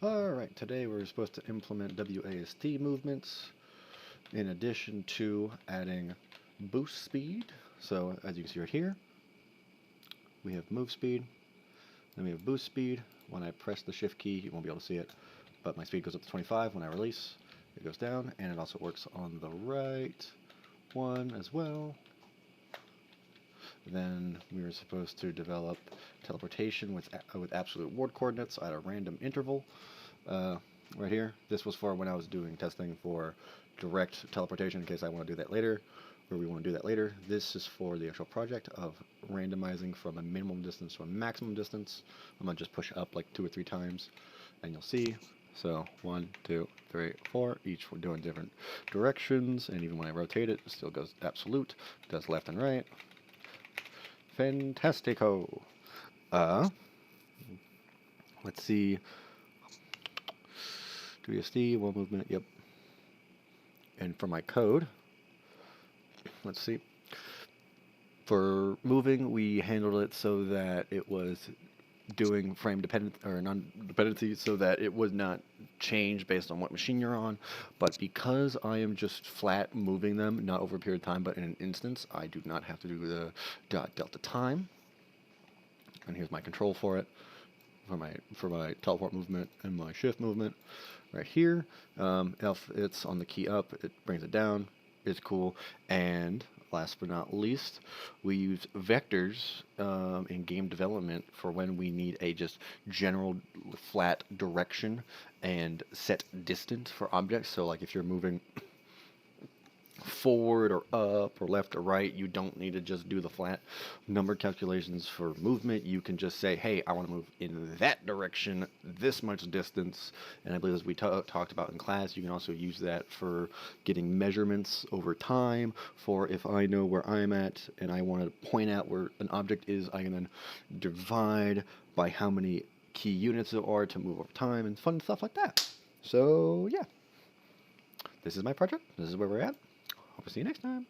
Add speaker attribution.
Speaker 1: Alright, today we're supposed to implement WASD movements in addition to adding boost speed. So as you can see right here, we have move speed, then we have boost speed. When I press the shift key, you won't be able to see it, but my speed goes up to 25. When I release, it goes down, and it also works on the right one as well. Then we were supposed to develop teleportation with absolute ward coordinates at a random interval. Right here, this was for when I was doing testing for direct teleportation in case I want to do that later, or we want to do that later. This is for the actual project of randomizing from a minimum distance to a maximum distance. I'm going to just push up like 2 or 3 times, and you'll see. So 1, 2, 3, 4, each doing different directions, and even when I rotate it, it still goes absolute, does left and right. Fantastico. Let's see. WSD, one movement, yep. And for my code, let's see. For moving, we handled it so that it was doing frame dependent or non-dependency, so that it would not change based on what machine you're on. But because I am just flat moving them, not over a period of time, but in an instance, I do not have to do the delta time. And here's my control for it, for my teleport movement and my shift movement. Right here, if it's on the key up, it brings it down. It's cool. And last but not least, we use vectors in game development for when we need a just general flat direction and set distance for objects. So like if you're moving forward or up or left or right, you don't need to just do the flat number calculations for movement. You can just say, hey, I want to move in that direction this much distance. And I believe, as we talked about in class, you can also use that for getting measurements over time. For if I know where I'm at and I want to point out where an object is, I can then divide by how many key units there are to move over time and fun stuff like that. So yeah, this is my project. This is where we're at. Hope to see you next time.